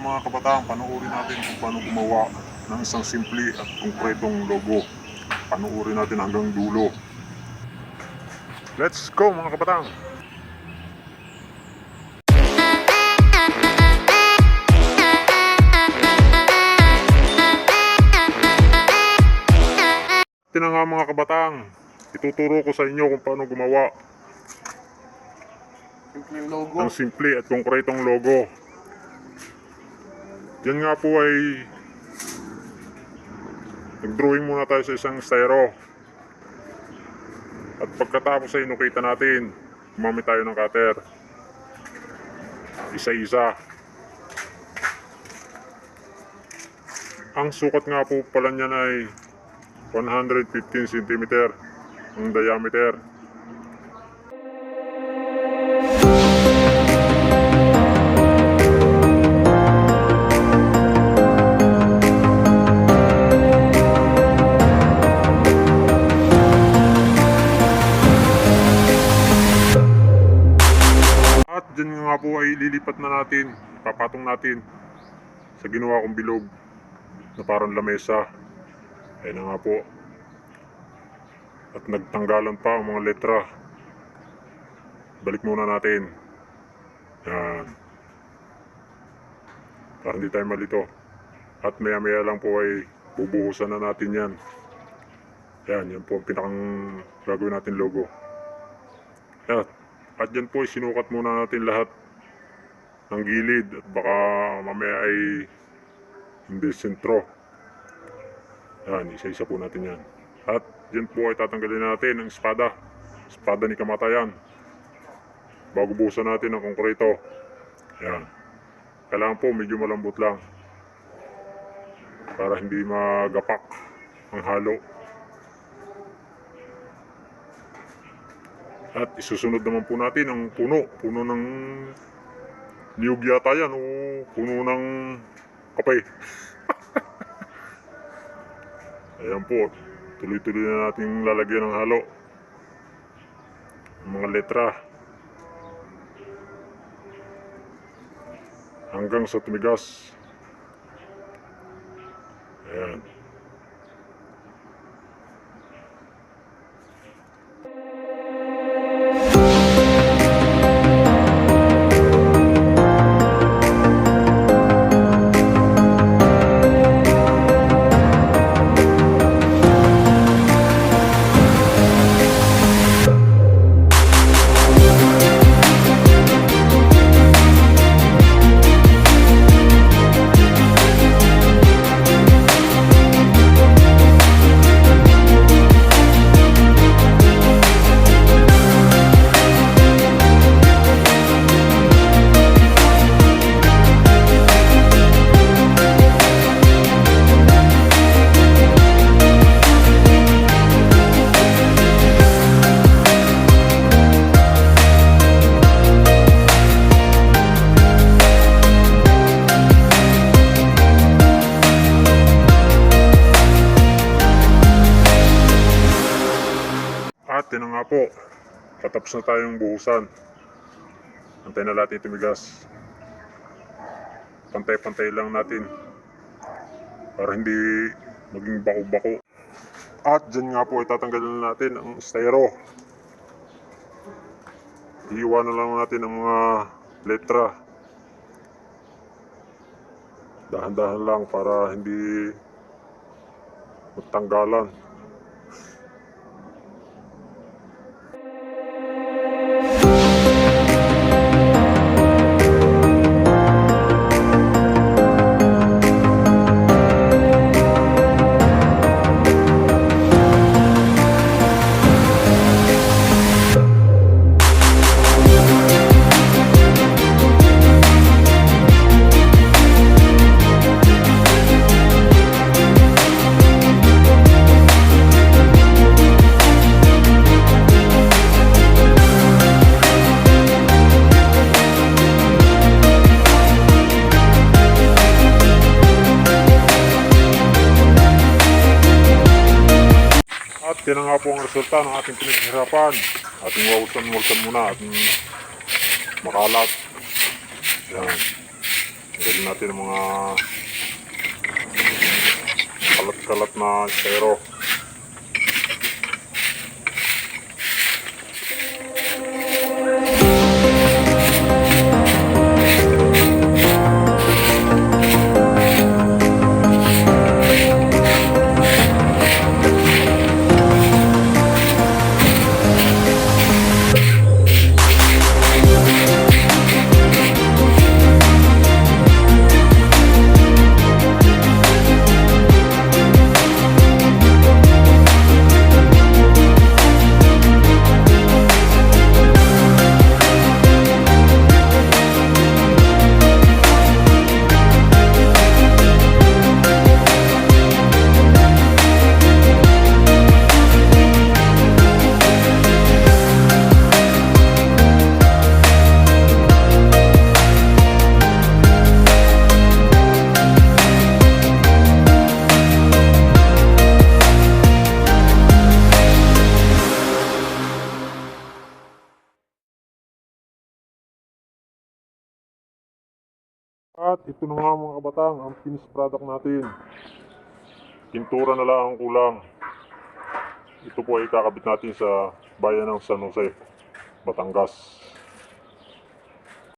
mga kabataan, panoorin natin kung paano gumawa ng isang simple at konkretong logo. Panoorin natin hanggang dulo. Let's go mga kabataan! Ito na nga mga kabataan, ituturo ko sa inyo kung paano gumawa Simpleng logo. ng simple at konkretong logo. Yan nga po ay nag-drawing muna tayo sa isang styro. At pagkatapos ay inukita natin, gumamit tayo ng cutter. Isa-isa. Ang sukat nga po pala niyan ay 115 cm ang diameter. At dyan nga po ay lilipat na natin, papatong natin sa ginawa kong bilog na parang lamesa. Ayan na nga po. At nagtanggalan pa ang mga letra. Balik muna natin. Yan. Para hindi tayo malito. At maya maya lang po ay bubuhusan na natin yan. Yan po ang pinakang gagawin natin logo. Yan. At dyan po ay sinukat muna natin lahat ng gilid. At baka mamaya ay hindi sentro. Yan, isa-isa po natin yan. At dyan po ay tatanggalin natin ang espada. Espada ni kamatayan. Bago buhusan natin ng konkreto. Yan. Kailangan po medyo malambot lang. Para hindi magapak ang halo. At isusunod naman po natin ang puno. Puno ng niyog yata yan o puno ng kape. Ayan po, tuloy-tuloy na natin lalagyan ng halo. Ang mga letra. Hanggang sa tumigas. Ayan. At yun na nga po, patapos na tayong buhusan. Antayin na natin tumigas. Pantay-pantay lang natin para hindi maging bako-bako. At dyan nga po ay tatanggalin natin ang styro. Iiwanan lang natin ang mga letra. Dahan-dahan lang para hindi magtanggalan. Yan na nga po ang resulta ng ating pinaghirapan. Ating wawalsan muna at makalat. Yan. Lagyan natin ng mga kalat-kalat na pero. At ito na nga mga kabatang, ang finished product natin. Pintura na lang ang kulang. Ito po ay kakabit natin sa bayan ng San Jose, Batangas.